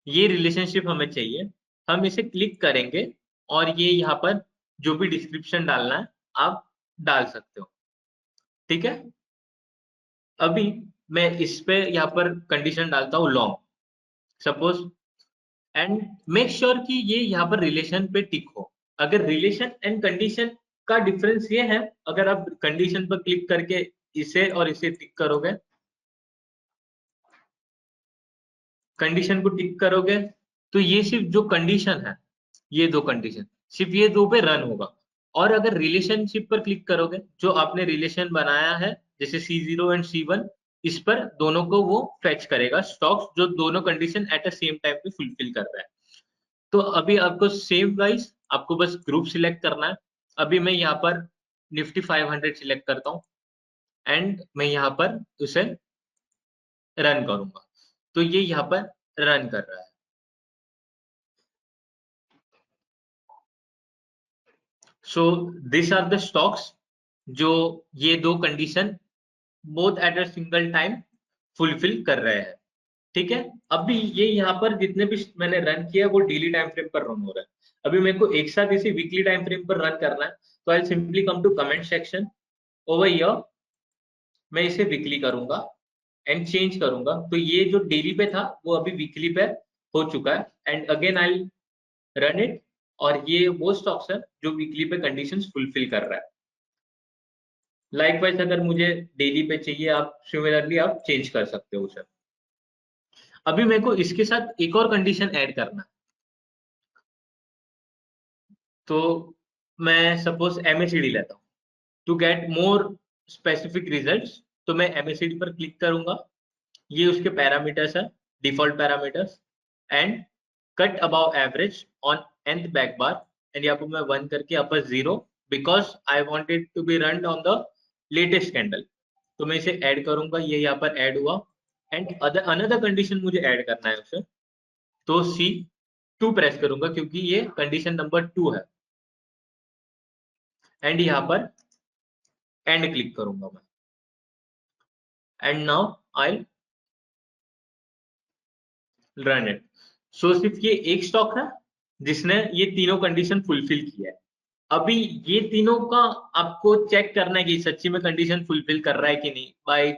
ये रिलेशनशिप हमें चाहिए। हम इसे क्लिक करेंगे और ये यहाँ पर जो भी डिस्क्रिप्शन डालना है आप डाल सकते हो। ठीक है, अभी मैं इस पे यहाँ पर कंडीशन डालता हूँ long suppose, and make sure कि ये यहाँ पर रिलेशन पे टिक हो। अगर रिलेशन एंड कंडीशन का डिफरेंस ये है, अगर आप कंडीशन पर क्लिक करके इसे और इसे टिक करोगे, कंडीशन को टिक करोगे, तो ये सिर्फ जो कंडीशन है, ये दो कंडीशन सिर्फ ये दो पे रन होगा। और अगर रिलेशनशिप पर क्लिक करोगे, जो आपने रिलेशन बनाया है जैसे C0 एंड C1, इस पर दोनों को वो फेच करेगा स्टॉक्स जो दोनों condition at a same time पे फुलफिल कर रहा है। तो अभी आपको सेम वाइज आपको बस ग्रुप सिलेक्ट करना है। अभी मैं यहाँ पर निफ्टी 500 सिलेक्ट करता हूँ एंड मैं यहाँ पर उसे रन करूंगा, तो ये यहाँ पर रन कर रहा है। So this are the stocks जो ये दो condition both at a single time fulfil कर रहे हैं। ठीक है, अभी ये यहाँ पर जितने भी मैंने रन किया वो डेली टाइम फ्रेम पर रन हो रहा है। अभी मेरे को एक साथ इसे वीकली टाइम फ्रेम पर रन करना है, तो I simply come to comment section over here, मैं इसे वीकली करूंगा एंड चेंज करूंगा, तो ये जो डेली पे था वो अभी वीकली पे हो चुका है, and again I run it, और ये वो स्टॉक्स है जो वीकली पे कंडीशंस फुलफिल कर रहा है। लाइकवाइज अगर मुझे डेली पे चाहिए, आप सिमिलरली आप चेंज कर सकते हो उसे। अभी मेरे को इसके साथ एक और कंडीशन ऐड करना है, तो मैं सपोज MACD लेता हूँ to get more specific results, तो मैं MACD पर क्लिक करूंगा, ये उसके पैरामीटर्स है, default parameters, and cut above average on nth back bar, and यहाँ पर मैं 1 करके upper 0 because I want it to be run on the latest candle. तो मैं इसे ऐड करूंगा, ये यहाँ पर ऐड हुआ, एंड अनदर कंडीशन मुझे ऐड करना है उसे, तो C2 प्रेस करूंगा क्योंकि ये कंडीशन नंबर 2 है, एंड यहाँ पर एंड क्लिक करूंगा मैं, and now I run it. So सिर्फ ये एक स्टॉक है जिसने ये तीनों कंडीशन फुलफिल किया है। अभी ये तीनों का आपको चेक करना है कि सच्ची में कंडीशन फुलफिल कर रहा है कि नहीं, by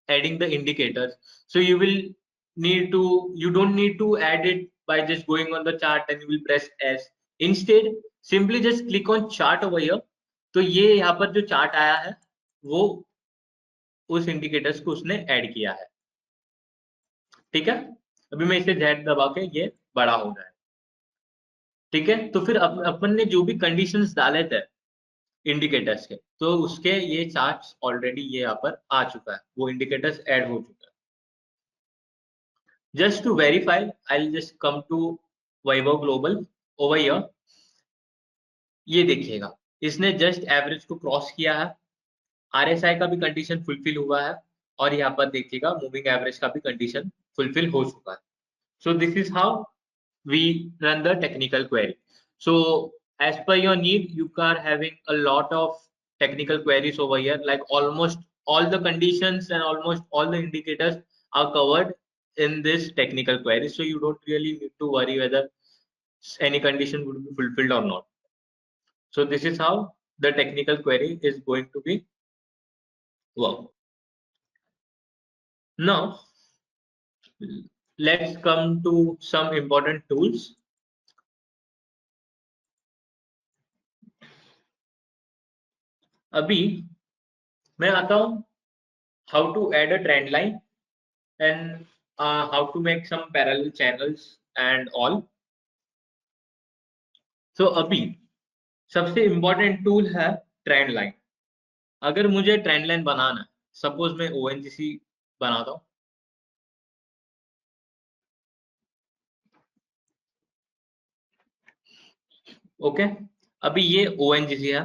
adding the indicators. So you don't need to add it by just going on the chart and you will press S. Instead, simply just click on chart over here. तो ये यहाँ पर जो चार्ट आया है वो उस indicators को उसने ऐड किया है, ठीक है। अभी मैं इसे Z दबा के ये बड़ा हो जाए, ठीक है। तो फिर अपन ने जो भी कंडीशंस डाले थे इंडिकेटर्स के, तो उसके ये चार्ट्स ऑलरेडी ये यहाँ पर आ चुका है, वो इंडिकेटर्स ऐड हो चुका है। Just to verify I will just come to Vaibhav Global over here. ये देखिएगा इसने जस्ट एवरेज को क्रॉस किया है, RSI का भी कंडीशन फुलफिल हुआ है, और यहाँ पर देखिएगा मूविंग एवरेज का भी कंडीशन फुलफिल हो चुका है। So this is how we run the technical query. So as per your need, you are having a lot of technical queries over here, like almost all the conditions and almost all the indicators are covered in this technical query. So you don't really need to worry whether any condition would be fulfilled or not. So this is how the technical query is going to be work. Now let's come to some important tools. अभी मैं आता हूँ how to add a trend line and how to make some parallel channels and all. So अभी सबसे important tool है trend line. अगर मुझे trend line बनाना है, suppose मैं ONGC बनाता हूँ, ओके। अभी ये ONGC है,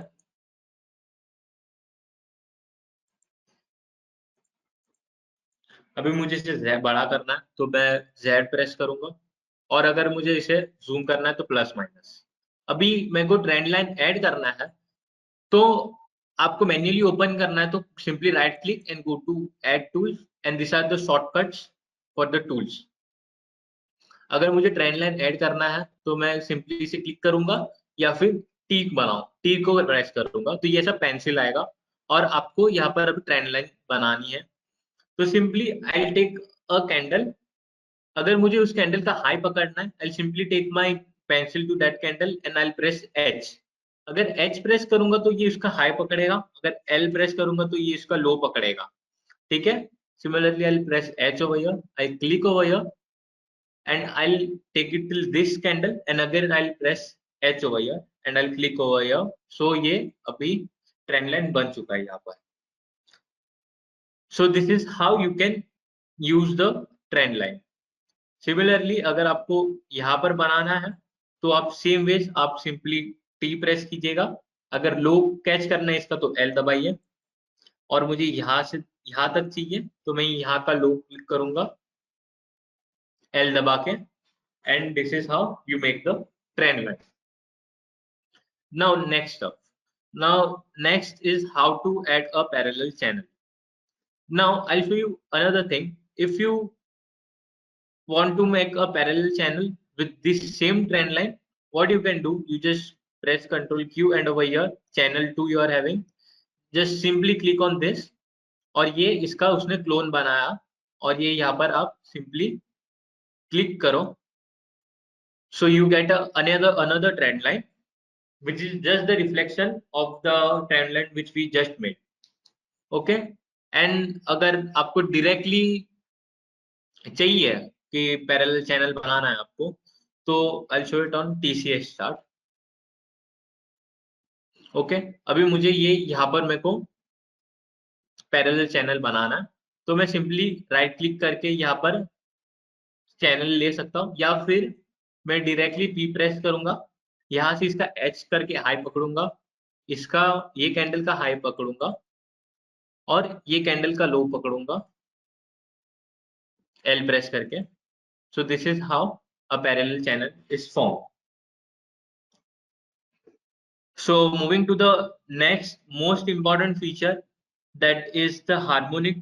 अभी मुझे इसे बड़ा करना है तो मैं Z प्रेस करूंगा, और अगर मुझे इसे जूम करना है तो प्लस माइनस। अभी मेरे को ट्रेंड लाइन ऐड करना है, तो आपको मैन्युअली ओपन करना है तो simply right click and go to add tools, and this are the shortcuts for the tools. अगर मुझे ट्रेंड लाइन ऐड करना है तो मैं सिंपली इसे क्लिक करूंगा, या फिर टीक बनाओ, टीक को प्रेस करूंगा तो ये सब पेंसिल आएगा, और आपको यहाँ पर अभी ट्रेंड लाइन बनानी है। तो simply I take a candle, अगर मुझे उस कैंडल का हाई पकड़ना है, I simply take my pencil to that candle and I press H। अगर H प्रेस करूंगा तो ये उसका हाई पकड़ेगा, अगर L प्रेस करूंगा तो ये इसका लो पकड़ेगा, ठीक है। Similarly I press H over here, I click over here and I'll take it till this candle, and again I'll press H over here and I'll click over here. So ये अभी trend line बन चुका है यहाँ पर। So this is how you can use the trend line. Similarly अगर आपको यहाँ पर बनाना है तो आप सेम वेज आप सिंपली T प्रेस कीजिएगा, अगर लो कैच करना है इसका तो L दबाइए, और मुझे यहाँ से यहाँ तक चाहिए तो मैं यहाँ का लो क्लिक करूंगा L दबा के, and this is how you make the trend line. Now next is how to add a parallel channel. Now I'll show you another thing. If you want to make a parallel channel with this same trend line, what you can do, you just press Ctrl Q, and over here channel 2 you are having, just simply click on this, और ये इसका उसने clone बनाया, और ये यहाँ पर आप सिंपली क्लिक करो, so you get another trend line which is just the reflection of the trend line which we just made, okay. And अगर आपको directly चाहिए कि पैरेलल चैनल बनाना है आपको, तो I'll show it on TCS chart, okay. अभी मुझे ये यहाँ पर मेरे को पैरेलल चैनल बनाना है, तो मैं सिंपली राइट क्लिक करके यहाँ पर चैनल ले सकता हूँ, या फिर मैं डायरेक्टली पी प्रेस करूंगा, यहाँ से इसका एच करके हाई पकड़ूंगा, इसका ये कैंडल का हाई पकड़ूंगा और ये कैंडल का लो पकड़ूंगा एल प्रेस करके. So this is how a parallel channel is formed. So moving to the next most important feature, that is the harmonic.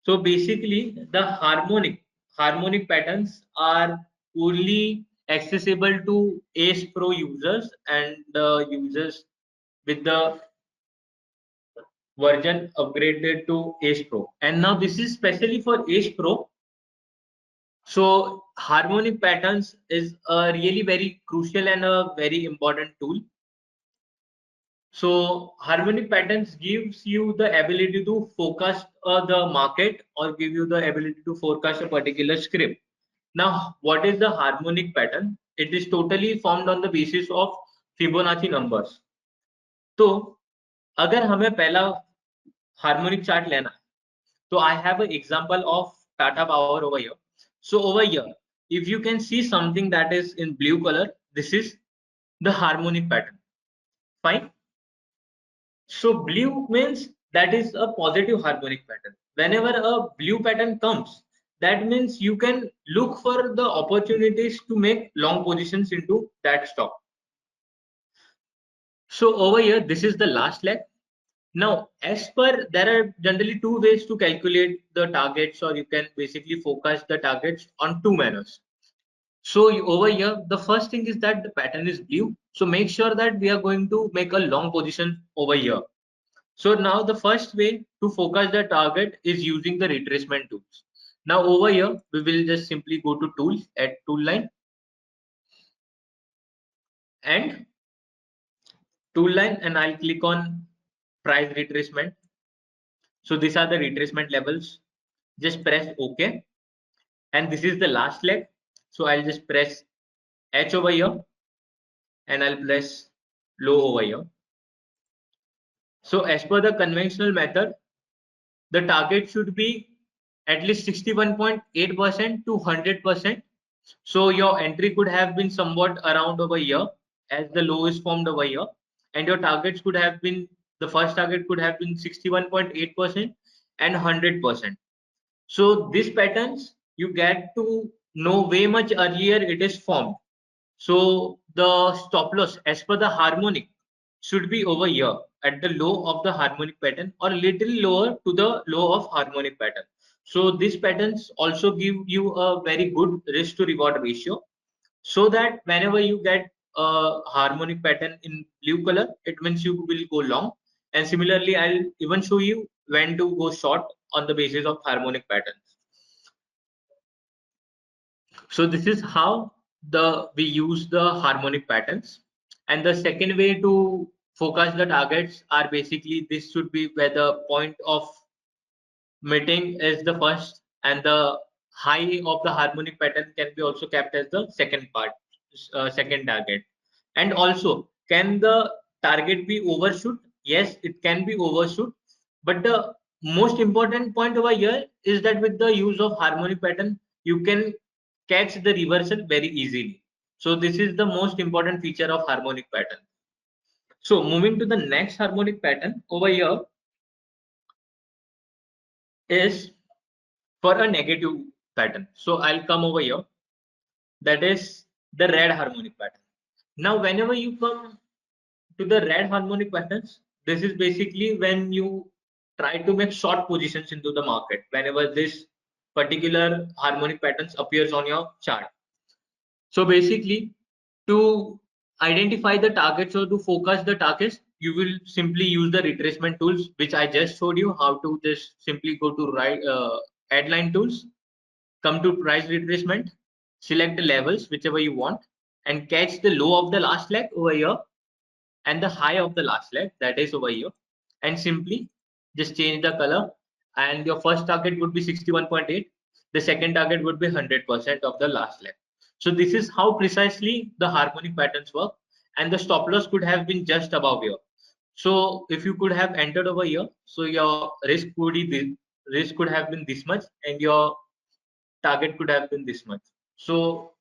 So basically the harmonic patterns are only accessible to ACE Pro users and the users with the version upgraded to ACE Pro. And now this is specially for ACE Pro. So harmonic patterns is a really very crucial and a very important tool. So harmonic patterns gives you the ability to focus the market or give you the ability to forecast a particular script. Now what is the harmonic pattern? It is totally formed on the basis of Fibonacci numbers. तो अगर हमें पहला harmonic chart लेना है, तो I have an example of Tata Power over here. So over here, if you can see something that is in blue color, this is the harmonic pattern. Fine. So blue means that is a positive harmonic pattern. Whenever a blue pattern comes, that means you can look for the opportunities to make long positions into that stock. So over here, this is the last leg. Now, as per, there are generally two ways to calculate the targets, or you can basically focus the targets on two manners. So over here, the first thing is that the pattern is blue. So make sure that we are going to make a long position over here. So now the first way to focus the target is using the retracement tools. Now over here, we will just simply go to tools at tool line and I'll click on price retracement. So these are the retracement levels. Just press OK. And this is the last leg. So I'll just press H over here and I'll press low over here. So as per the conventional method, the target should be at least 61.8% to 100%. So your entry could have been somewhat around over here as the low is formed over here, and your targets could have been, the first target could have been 61.8% and 100%. So these patterns you get to know way much earlier it is formed. So the stop loss as per the harmonic should be over here at the low of the harmonic pattern or little lower to the low of harmonic pattern. So these patterns also give you a very good risk to reward ratio, so that whenever you get a harmonic pattern in blue color, it means you will go long. And similarly, I'll even show you when to go short on the basis of harmonic patterns. So this is how we use the harmonic patterns. And the second way to focus the targets are basically, this should be where the point of meeting is the first, and the high of the harmonic pattern can be also kept as the second part, second target. And also, can the target be overshoot? Yes, it can be overshoot, but the most important point over here is that with the use of harmonic pattern, you can catch the reversal very easily. So this is the most important feature of harmonic pattern. So moving to the next harmonic pattern over here is for a negative pattern. So I'll come over here. That is the red harmonic pattern. Now, whenever you come to the red harmonic patterns, this is basically when you try to make short positions into the market whenever this particular harmonic patterns appears on your chart. So basically, to identify the targets or to focus the targets, you will simply use the retracement tools, which I just showed you how to just simply go to add line tools, come to price retracement, select the levels whichever you want, and catch the low of the last leg over here and the high of the last leg, that is over here, and simply just change the color. And your first target would be 61.8, the second target would be 100% of the last leg. So this is how precisely the harmonic patterns work, and the stop loss could have been just above here. So if you could have entered over here, so your risk would be risk could have been this much and your target could have been this much. So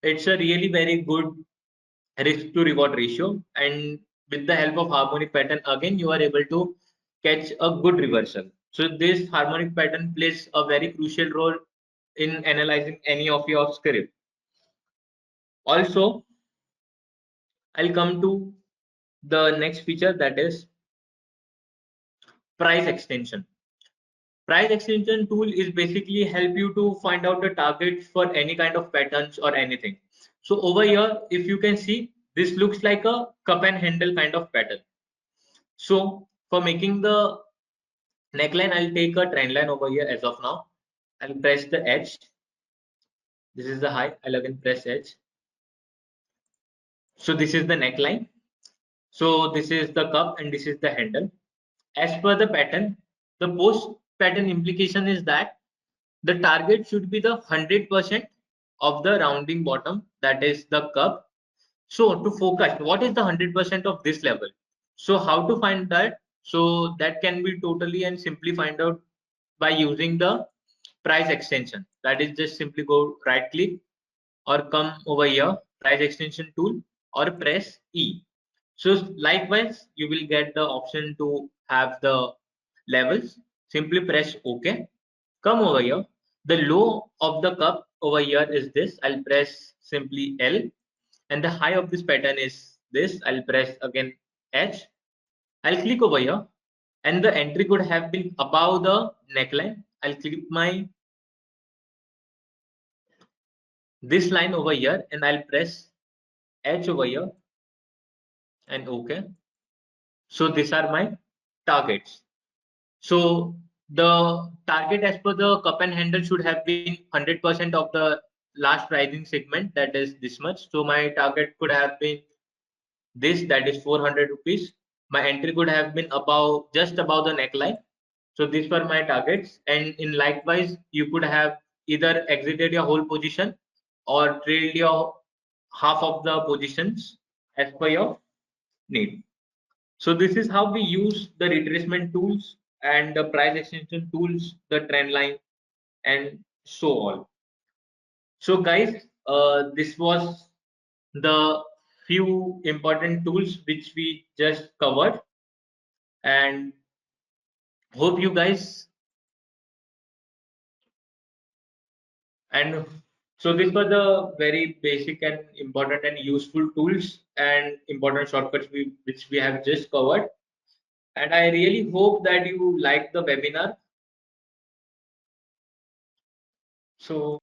it's a really very good risk to reward ratio, and with the help of harmonic pattern, again you are able to catch a good reversal. So this harmonic pattern plays a very crucial role in analyzing any of your script. Also, I'll come to the next feature, that is price extension. Price extension tool is basically help you to find out the targets for any kind of patterns or anything. So over here, if you can see, this looks like a cup and handle kind of pattern. So for making the neckline, I'll take a trend line over here as of now. I'll press the edge. This is the high. I'll again press edge. So this is the neckline. So this is the cup and this is the handle. As per the pattern, the post pattern implication is that the target should be the 100% of the rounding bottom, that is the cup. So to focus, what is the 100% of this level? So how to find that? So that can be totally and simply find out by using the price extension. That is, just simply go right click or come over here, price extension tool, or press E. So likewise, you will get the option to have the levels. Simply press OK. Come over here. The low of the cup over here is this. I'll press simply L, and the high of this pattern is this. I'll press again H. I'll click over here, and the entry could have been above the neckline. I'll click my this line over here, and I'll press H over here and OK. So these are my targets. So the target as per the cup and handle should have been 100% of the last pricing segment, that is this much. So my target could have been this, that is 400 rupees. My entry could have been above, just above the neckline. So these were my targets, and in likewise you could have either exited your whole position or trailed your half of the positions as per your need. So this is how we use the retracement tools and the price extension tools, the trend line, and so on. So guys, this was the few important tools which we just covered, and hope you guys, and so these were the very basic and important and useful tools and important shortcuts which we have just covered. And I really hope that you like the webinar. So